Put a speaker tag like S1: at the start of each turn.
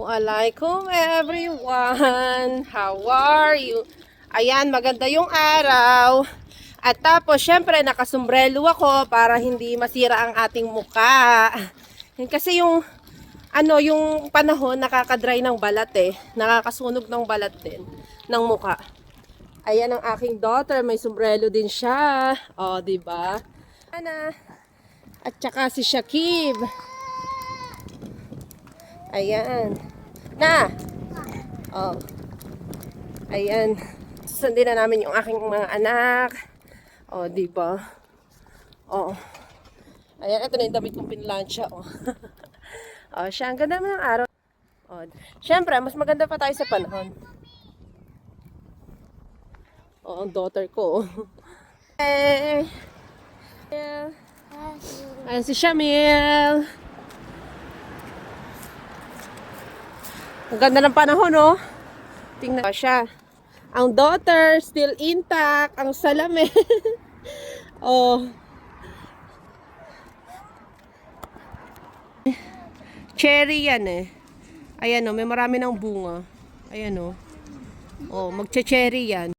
S1: Assalamualaikum everyone! How are you? Ayan, maganda yung araw. At tapos, syempre, nakasumbrelo ako para hindi masira ang ating muka. Kasi yung, yung panahon, nakakadry ng balat eh. Nakakasunog ng balat din ng muka. Ayan ang aking daughter, may sombrero din siya. O, diba? Ana. At saka si Shakib. Ayan. Na! Oh. Ayan. Sundin na namin yung aking mga anak. Oh, diba? Oh. Ayan, ito na yung damit kong pinlansya. Oh. Oh, siya, ang ganda mo ng araw. Oh. Siyempre, mas maganda pa tayo sa panahon. Oh, ang daughter ko. Hey! Ayan si Shamil. Ang ganda ng panahon, oh. Tingnan pa siya. Ang daughter, still intact. Ang salamin. Oh. Cherry yan eh. Ayan, oh. May marami ng bunga. Ayan, oh. Oh, magche-cherry yan.